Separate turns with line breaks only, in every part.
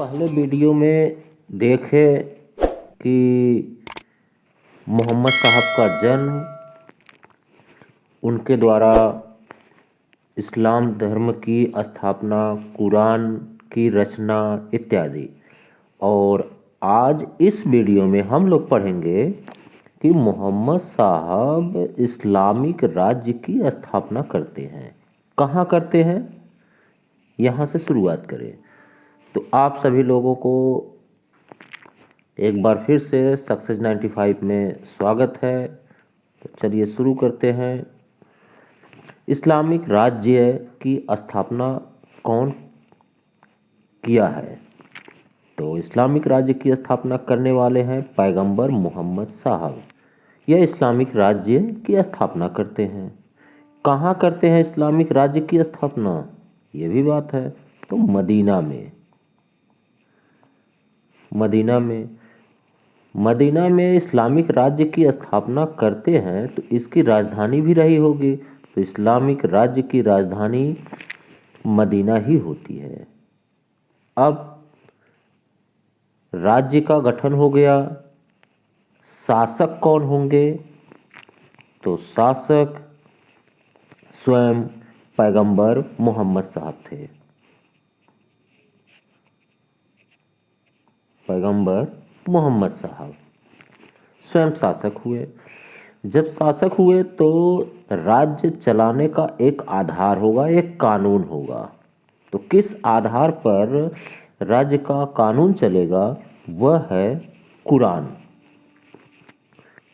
पहले वीडियो में देखे कि मोहम्मद साहब का जन्म, उनके द्वारा इस्लाम धर्म की स्थापना, कुरान की रचना इत्यादि। और आज इस वीडियो में हम लोग पढ़ेंगे कि मोहम्मद साहब इस्लामिक राज्य की स्थापना करते हैं। कहाँ करते हैं, यहाँ से शुरुआत करें। तो आप सभी लोगों को एक बार फिर से सक्सेस 95 में स्वागत है। तो चलिए शुरू करते हैं। इस्लामिक राज्य की स्थापना कौन किया है? तो इस्लामिक राज्य की स्थापना करने वाले हैं पैगंबर मोहम्मद साहब। यह इस्लामिक राज्य की स्थापना करते हैं। कहाँ करते हैं इस्लामिक राज्य की स्थापना, ये भी बात है। तो मदीना में इस्लामिक राज्य की स्थापना करते हैं, तो इसकी राजधानी भी रही होगी। तो इस्लामिक राज्य की राजधानी मदीना ही होती है। अब राज्य का गठन हो गया। शासक कौन होंगे? तो शासक स्वयं पैगंबर मोहम्मद साहब थे। पैगंबर मोहम्मद साहब स्वयं शासक हुए। जब शासक हुए तो राज्य चलाने का एक आधार होगा, एक कानून होगा। तो किस आधार पर राज्य का कानून चलेगा? वह है कुरान।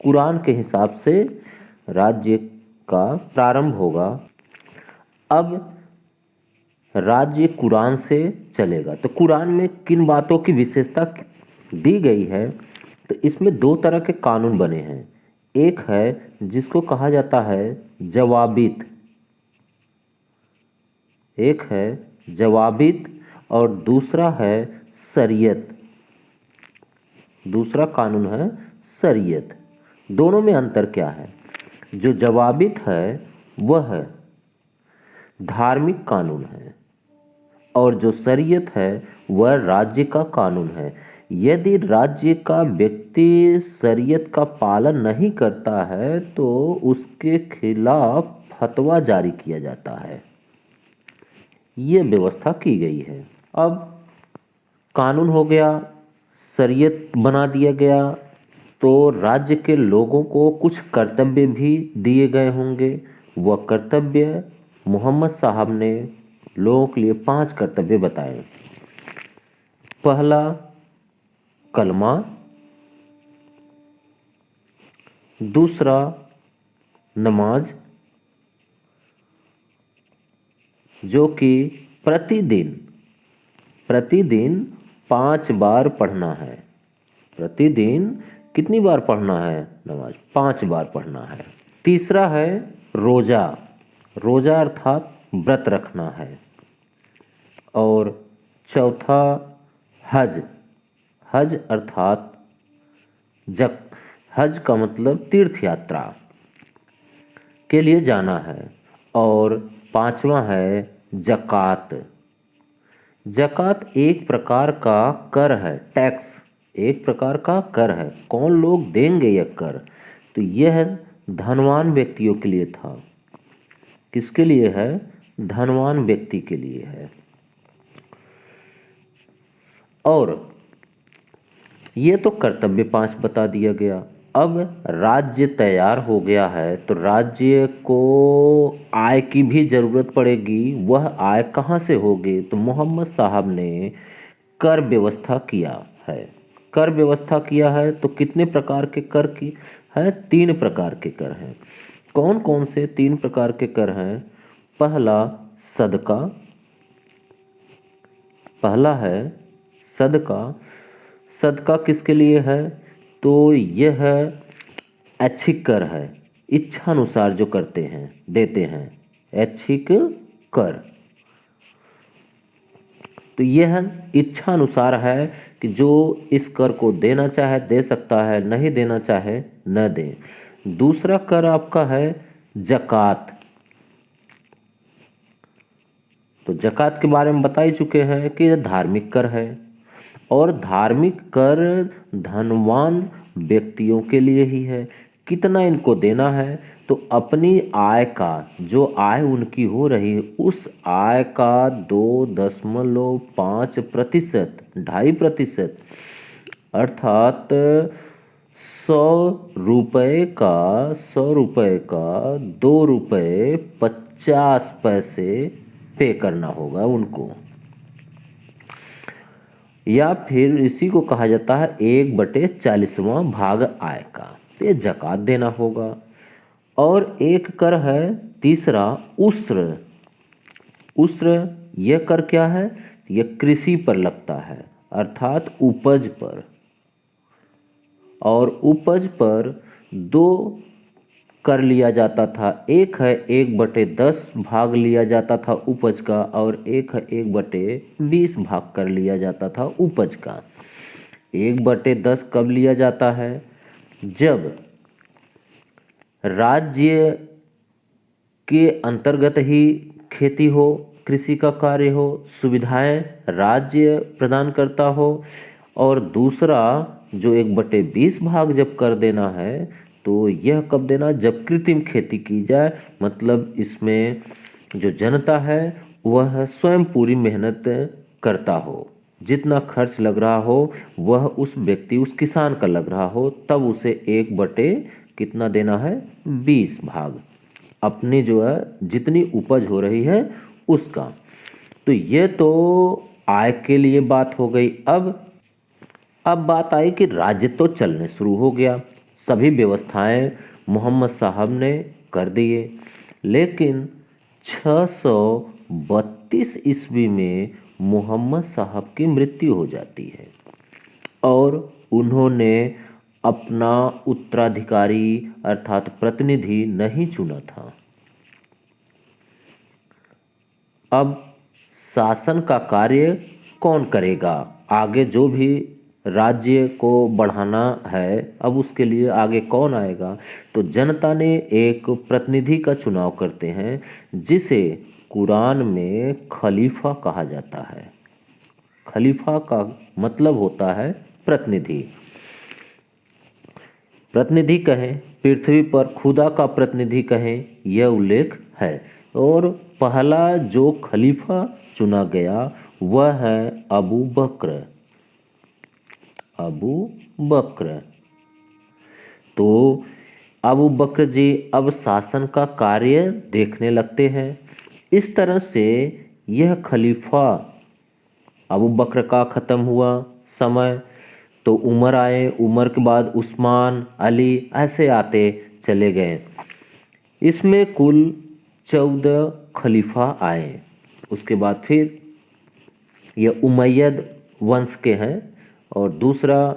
कुरान के हिसाब से राज्य का प्रारंभ होगा। अब राज्य कुरान से चलेगा। तो कुरान में किन बातों की विशेषता दी गई है? तो इसमें दो तरह के कानून बने हैं। एक है जिसको कहा जाता है जवाबित, एक है जवाबित और दूसरा है शरीयत। दूसरा कानून है शरीयत। दोनों में अंतर क्या है? जो जवाबित है वह धार्मिक कानून है और जो शरीयत है वह राज्य का कानून है। यदि राज्य का व्यक्ति शरीयत का पालन नहीं करता है तो उसके खिलाफ फतवा जारी किया जाता है। ये व्यवस्था की गई है। अब कानून हो गया, शरीयत बना दिया गया, तो राज्य के लोगों को कुछ कर्तव्य भी दिए गए होंगे। वह कर्तव्य मोहम्मद साहब ने लोगों के लिए 5 कर्तव्य बताए। पहला कलमा, दूसरा नमाज, जो कि प्रतिदिन 5 बार पढ़ना है। प्रतिदिन कितनी बार पढ़ना है नमाज? 5 बार पढ़ना है। तीसरा है रोजा, रोजा अर्थात व्रत रखना है। और चौथा हज, हज अर्थात हज का मतलब तीर्थ यात्रा के लिए जाना है। और पांचवा है ज़कात। ज़कात एक प्रकार का कर है, टैक्स एक प्रकार का कर है। कौन लोग देंगे यह कर? तो यह धनवान व्यक्तियों के लिए था। किसके लिए है? धनवान व्यक्ति के लिए है। और ये तो कर्तव्य 5 बता दिया गया। अब राज्य तैयार हो गया है तो राज्य को आय की भी ज़रूरत पड़ेगी। वह आय कहाँ से होगी? तो मोहम्मद साहब ने कर व्यवस्था किया है। कर व्यवस्था किया है तो कितने प्रकार के कर की है? 3 प्रकार के कर हैं। कौन कौन से 3 प्रकार के कर हैं? पहला सदका, पहला है सदका। सदका किसके लिए है? तो यह ऐच्छिक कर है, इच्छा अनुसार जो करते हैं, देते हैं, ऐच्छिक कर। तो यह इच्छा अनुसार है कि जो इस कर को देना चाहे दे सकता है, नहीं देना चाहे न दे। दूसरा कर आपका है ज़कात। तो ज़कात के बारे में बता ही चुके हैं कि यह धार्मिक कर है। और धार्मिक कर धनवान व्यक्तियों के लिए ही है। कितना इनको देना है? तो अपनी आय का, जो आय उनकी हो रही है उस आय का 2.5%, 2.5%, अर्थात 100 रुपये का 2.50 रुपये पे करना होगा उनको। या फिर इसी को कहा जाता है 1/40वां भाग आय का, तो ये ज़कात देना होगा। और एक कर है तीसरा, उस्र। उस्र यह कर क्या है? यह कृषि पर लगता है, अर्थात उपज पर। और उपज पर 2 कर लिया जाता था। एक है 1/10 भाग लिया जाता था उपज का, और एक है 1/20 भाग कर लिया जाता था उपज का। 1/10 कब लिया जाता है? जब राज्य के अंतर्गत ही खेती हो, कृषि का कार्य हो, सुविधाएं राज्य प्रदान करता हो। और दूसरा जो 1/20 भाग जब कर देना है, तो यह कब देना? जब कृत्रिम खेती की जाए, मतलब इसमें जो जनता है वह स्वयं पूरी मेहनत करता हो, जितना खर्च लग रहा हो वह उस व्यक्ति, उस किसान का लग रहा हो, तब उसे 1 कितना देना है? 20 भाग, अपनी जो है जितनी उपज हो रही है उसका। तो ये तो आय के लिए बात हो गई। अब बात आई कि राज्य तो चलने शुरू हो गया, सभी व्यवस्थाएं मोहम्मद साहब ने कर दिए। लेकिन 632 ईस्वी में मोहम्मद साहब की मृत्यु हो जाती है और उन्होंने अपना उत्तराधिकारी अर्थात प्रतिनिधि नहीं चुना था। अब शासन का कार्य कौन करेगा? आगे जो भी राज्य को बढ़ाना है, अब उसके लिए आगे कौन आएगा? तो जनता ने एक प्रतिनिधि का चुनाव करते हैं, जिसे कुरान में खलीफा कहा जाता है। खलीफा का मतलब होता है प्रतिनिधि। प्रतिनिधि कहें, पृथ्वी पर खुदा का प्रतिनिधि कहें, यह उल्लेख है। और पहला जो खलीफा चुना गया वह है अबू बकर। अबू बकर। तो अबू बकर जी अब शासन का कार्य देखने लगते हैं। इस तरह से यह खलीफा अबू बकर का ख़त्म हुआ समय, तो उमर आए, उमर के बाद उस्मान, अली, ऐसे आते चले गए। इसमें कुल 14 खलीफा आए। उसके बाद फिर यह उमैयद वंश के हैं, और दूसरा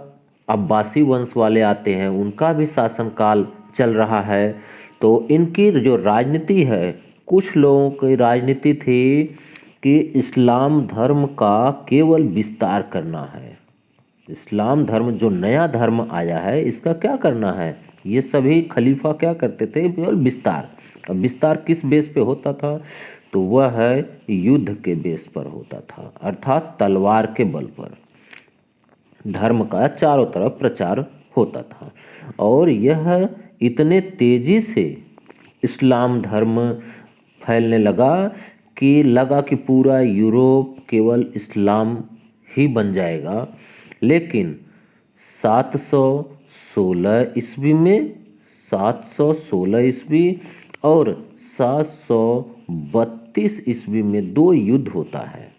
अब्बासी वंश वाले आते हैं, उनका भी शासनकाल चल रहा है। तो इनकी जो राजनीति है, कुछ लोगों की राजनीति थी कि इस्लाम धर्म का केवल विस्तार करना है। इस्लाम धर्म जो नया धर्म आया है इसका क्या करना है? ये सभी खलीफा क्या करते थे? केवल विस्तार। अब विस्तार किस बेस पे होता था? तो वह है युद्ध के बेस पर होता था, अर्थात तलवार के बल पर धर्म का चारों तरफ प्रचार होता था। और यह इतने तेजी से इस्लाम धर्म फैलने लगा कि पूरा यूरोप केवल इस्लाम ही बन जाएगा। लेकिन 716 ईस्वी में, 716 ईस्वी और 732 ईस्वी में 2 युद्ध होता है।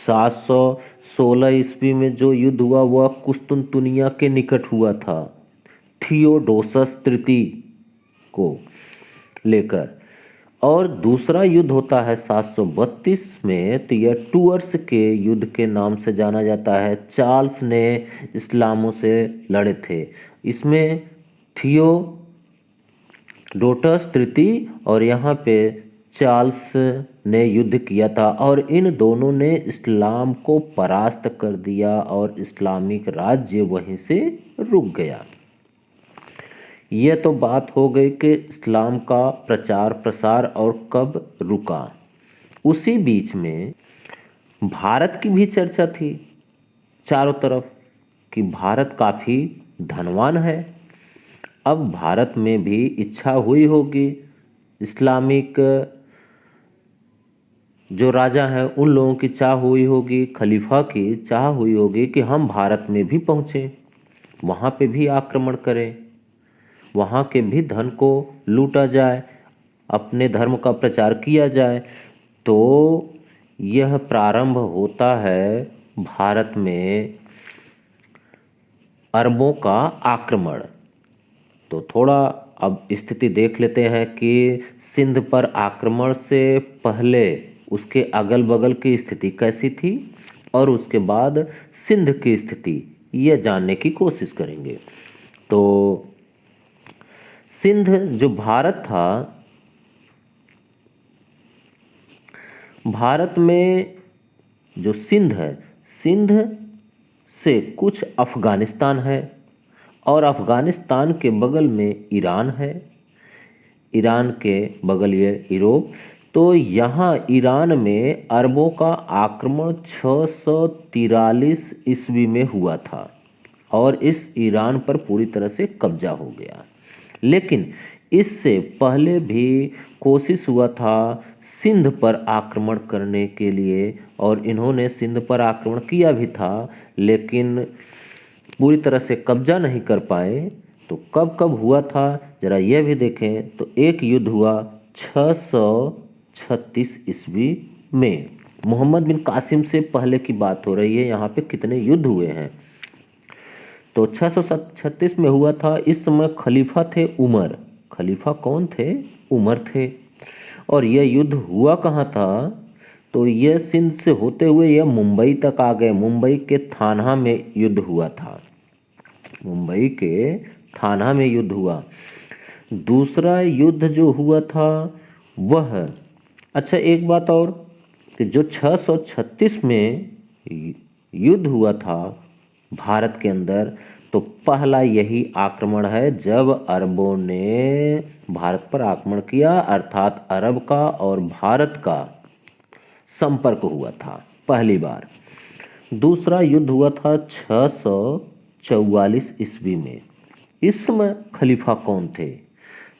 716 ईस्वी में जो युद्ध हुआ वह कुस्तुनतुनिया के निकट हुआ था, थियोडोसस तृतीय को लेकर। और दूसरा युद्ध होता है 732 में, तो यह टूअर्स के युद्ध के नाम से जाना जाता है। चार्ल्स ने इस्लामों से लड़े थे। इसमें थियोडोटस तृतीय और यहाँ पे चार्ल्स ने युद्ध किया था, और इन दोनों ने इस्लाम को परास्त कर दिया और इस्लामिक राज्य वहीं से रुक गया। यह तो बात हो गई कि इस्लाम का प्रचार प्रसार और कब रुका। उसी बीच में भारत की भी चर्चा थी। चारों तरफ कि भारत काफ़ी धनवान है। अब भारत में भी इच्छा हुई होगी, इस्लामिक जो राजा हैं उन लोगों की चाह हुई होगी, खलीफा की चाह हुई होगी कि हम भारत में भी पहुँचें, वहाँ पे भी आक्रमण करें, वहाँ के भी धन को लूटा जाए, अपने धर्म का प्रचार किया जाए। तो यह प्रारंभ होता है भारत में अरबों का आक्रमण। तो थोड़ा अब स्थिति देख लेते हैं कि सिंध पर आक्रमण से पहले उसके अगल बगल की स्थिति कैसी थी और उसके बाद सिंध की स्थिति, यह जानने की कोशिश करेंगे। तो सिंध जो भारत था, भारत में जो सिंध है, सिंध से कुछ अफ़गानिस्तान है और अफ़गानिस्तान के बगल में ईरान है, ईरान के बगल ये यूरोप। तो यहाँ ईरान में अरबों का आक्रमण 643 ईस्वी में हुआ था और इस ईरान पर पूरी तरह से कब्जा हो गया। लेकिन इससे पहले भी कोशिश हुआ था सिंध पर आक्रमण करने के लिए और इन्होंने सिंध पर आक्रमण किया भी था, लेकिन पूरी तरह से कब्जा नहीं कर पाए। तो कब कब हुआ था जरा यह भी देखें। तो एक युद्ध हुआ 636 ईस्वी में, मोहम्मद बिन कासिम से पहले की बात हो रही है। यहाँ पे कितने युद्ध हुए हैं। तो 636 में हुआ था। इस समय खलीफा थे उमर। खलीफा कौन थे? उमर थे। और यह युद्ध हुआ कहाँ था? तो यह सिंध से होते हुए यह मुंबई तक आ गए। मुंबई के थाना में युद्ध हुआ था, मुंबई के थाना में युद्ध हुआ। दूसरा युद्ध जो हुआ था वह, अच्छा एक बात और कि जो 636 में युद्ध हुआ था भारत के अंदर, तो पहला यही आक्रमण है जब अरबों ने भारत पर आक्रमण किया, अर्थात अरब का और भारत का संपर्क हुआ था पहली बार। दूसरा युद्ध हुआ था 644 ईस्वी में। इस समय खलीफा कौन थे?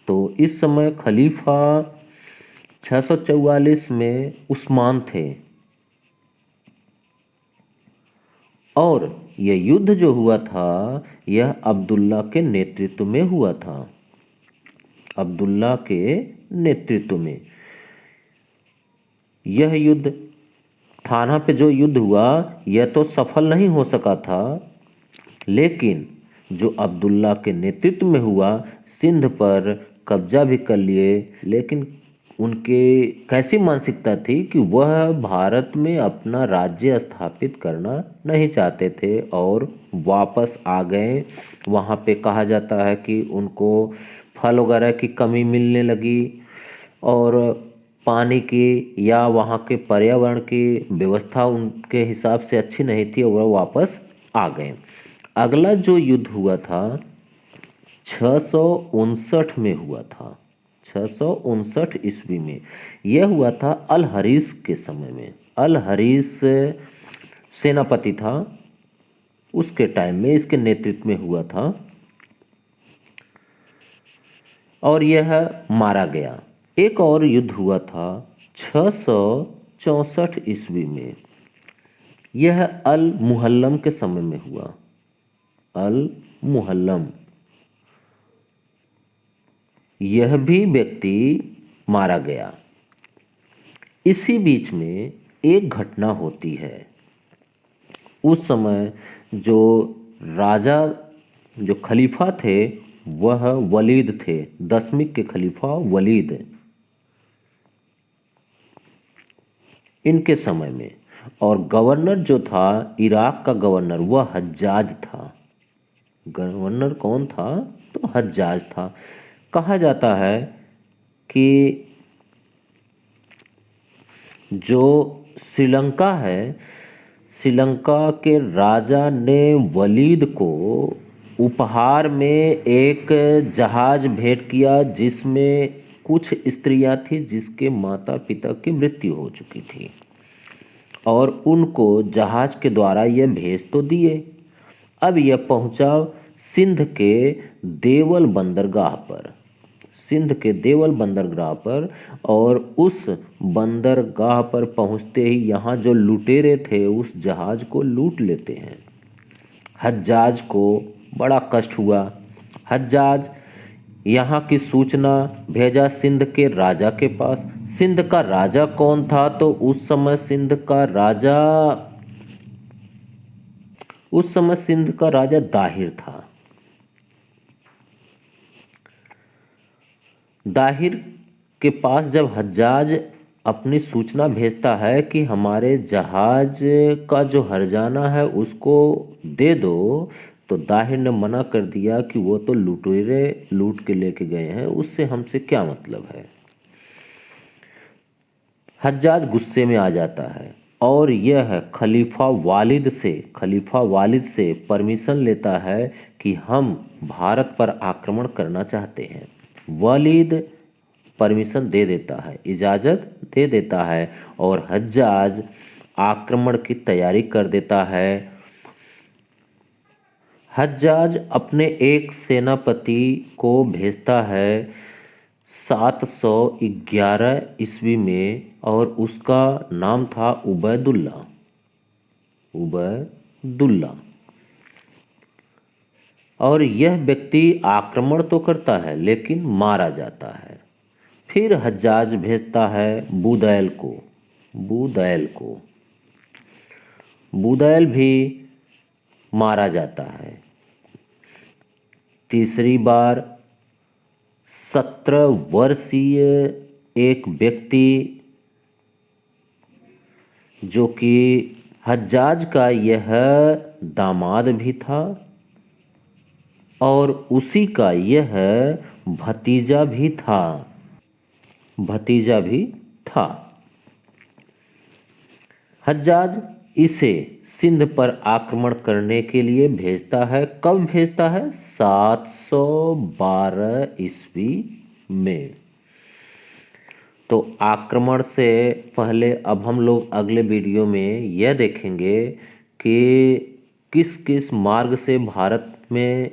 तो इस समय खलीफा 644 में उस्मान थे। और यह युद्ध जो हुआ था यह अब्दुल्ला के नेतृत्व में हुआ था, अब्दुल्ला के नेतृत्व में यह युद्ध। थाना पे जो युद्ध हुआ यह तो सफल नहीं हो सका था, लेकिन जो अब्दुल्ला के नेतृत्व में हुआ, सिंध पर कब्जा भी कर लिए। लेकिन उनके कैसी मानसिकता थी कि वह भारत में अपना राज्य स्थापित करना नहीं चाहते थे और वापस आ गए। वहाँ पे कहा जाता है कि उनको फल वगैरह की कमी मिलने लगी और पानी की या वहाँ के पर्यावरण की व्यवस्था उनके हिसाब से अच्छी नहीं थी और वह वापस आ गए। अगला जो युद्ध हुआ था 659 में हुआ था, 659 ईस्वी में। यह हुआ था अल हरीस के समय में। अल हरीस सेनापति था, उसके टाइम में इसके नेतृत्व में हुआ था और यह मारा गया। एक और युद्ध हुआ था 664 ईस्वी में। यह अल मुहल्लम के समय में हुआ, अल मुहल्लम। यह भी व्यक्ति मारा गया। इसी बीच में एक घटना होती है। उस समय जो राजा, जो खलीफा थे वह वलीद थे, दशमिक के खलीफा वलीद, इनके समय में। और गवर्नर जो था, इराक का गवर्नर, वह हज्जाज था। गवर्नर कौन था? तो हज्जाज था। कहा जाता है कि जो श्रीलंका है, श्रीलंका के राजा ने वलीद को उपहार में एक जहाज भेंट किया जिसमें कुछ स्त्रियां थी जिसके माता पिता की मृत्यु हो चुकी थी। और उनको जहाज के द्वारा यह भेज तो दिए। अब यह पहुंचा सिंध के देवल बंदरगाह पर, सिंध के देवल बंदरगाह पर, और उस बंदरगाह पर पहुंचते ही यहाँ जो लुटेरे थे उस जहाज को लूट लेते हैं। हज्जाज को बड़ा कष्ट हुआ। हज्जाज यहाँ की सूचना भेजा सिंध के राजा के पास। सिंध का राजा कौन था? तो उस समय सिंध का राजा दाहिर था। दाहिर के पास जब हज्जाज अपनी सूचना भेजता है कि हमारे जहाज का जो हर्जाना है उसको दे दो, तो दाहिर ने मना कर दिया कि वो तो लुटेरे लूट के लेके गए हैं, उससे हमसे क्या मतलब है। हज्जाज गुस्से में आ जाता है और यह खलीफा वालिद से परमिशन लेता है कि हम भारत पर आक्रमण करना चाहते हैं। वालिद परमिशन दे देता है, इजाज़त दे देता है और हज्जाज आक्रमण की तैयारी कर देता है। हज्जाज अपने एक सेनापति को भेजता है 711 ईस्वी में और उसका नाम था उबैदुल्ला। और यह व्यक्ति आक्रमण तो करता है लेकिन मारा जाता है। फिर हज्जाज भेजता है बुदैल को। बुदैल भी मारा जाता है। तीसरी बार 17 वर्षीय एक व्यक्ति जो कि हज्जाज का यह दामाद भी था और उसी का यह भतीजा भी था। हज्जाज इसे सिंध पर आक्रमण करने के लिए भेजता है। कब भेजता है? 712 ईस्वी में। तो आक्रमण से पहले अब हम लोग अगले वीडियो में यह देखेंगे कि किस किस मार्ग से भारत में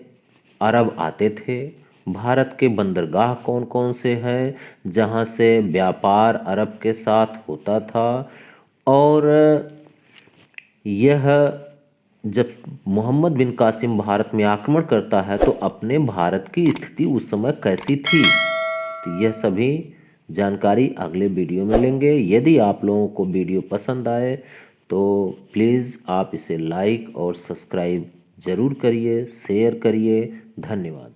अरब आते थे, भारत के बंदरगाह कौन कौन से हैं जहां से व्यापार अरब के साथ होता था, और यह जब मोहम्मद बिन कासिम भारत में आक्रमण करता है तो अपने भारत की स्थिति उस समय कैसी थी। तो यह सभी जानकारी अगले वीडियो में लेंगे। यदि आप लोगों को वीडियो पसंद आए तो प्लीज़ आप इसे लाइक और सब्सक्राइब ज़रूर करिए, शेयर करिए। धन्यवाद।